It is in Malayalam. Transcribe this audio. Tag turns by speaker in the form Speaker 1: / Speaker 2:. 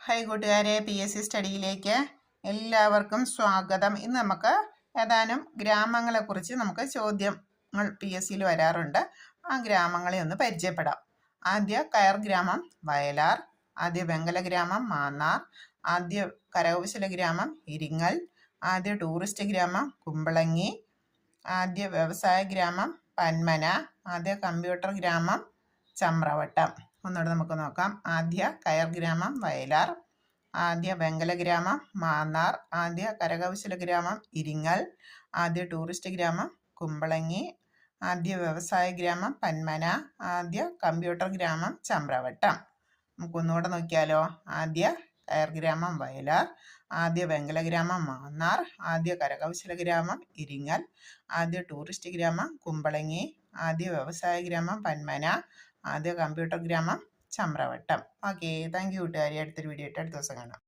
Speaker 1: ഹായ് കൂട്ടുകാരെ, PSC സ്റ്റഡിയിലേക്ക് എല്ലാവർക്കും സ്വാഗതം. ഇന്ന് നമുക്ക് ഏതാനും ഗ്രാമങ്ങളെക്കുറിച്ച് നമുക്ക് ചോദ്യങ്ങൾ PSCയിൽ വരാറുണ്ട്. ആ ഗ്രാമങ്ങളെ ഒന്ന് പരിചയപ്പെടാം. ആദ്യ കയർ ഗ്രാമം വയലാർ, ആദ്യ വെങ്കല ഗ്രാമം മാന്നാർ, ആദ്യ കരകൗശല ഗ്രാമം ഇരിങ്ങൽ, ആദ്യ ടൂറിസ്റ്റ് ഗ്രാമം കുമ്പളങ്ങി, ആദ്യ വ്യവസായ ഗ്രാമം പന്മന, ആദ്യ കമ്പ്യൂട്ടർ ഗ്രാമം ചമ്രവട്ടം. ഒന്നുകൂടെ നമുക്ക് നോക്കാം. ആദ്യ കയർ ഗ്രാമം വയലാർ, ആദ്യ വെങ്കല ഗ്രാമം മാന്നാർ, ആദ്യ കരകൗശല ഗ്രാമം ഇരിങ്ങൽ, ആദ്യ ടൂറിസ്റ്റ് ഗ്രാമം കുമ്പളങ്ങി, ആദ്യ വ്യവസായ ഗ്രാമം പന്മന, ആദ്യ കമ്പ്യൂട്ടർ ഗ്രാമം ചമ്രവട്ടം. നമുക്കൊന്നുകൂടെ നോക്കിയാലോ. ആദ്യ കയർ ഗ്രാമം വയലാർ, ആദ്യ വെങ്കല ഗ്രാമം മാന്നാർ, ആദ്യ കരകൗശല ഗ്രാമം ഇരിങ്ങൽ, ആദ്യ ടൂറിസ്റ്റ് ഗ്രാമം കുമ്പളങ്ങി, ആദ്യ വ്യവസായ ഗ്രാമം പന്മന, ആദ്യ കമ്പ്യൂട്ടർ ഗ്രാമം ചമ്രവട്ടം. ഓക്കെ, താങ്ക് യു കൂട്ടുകാരി. അടുത്തൊരു വീഡിയോ ആയിട്ട് അടുത്ത ദിവസം കാണാം.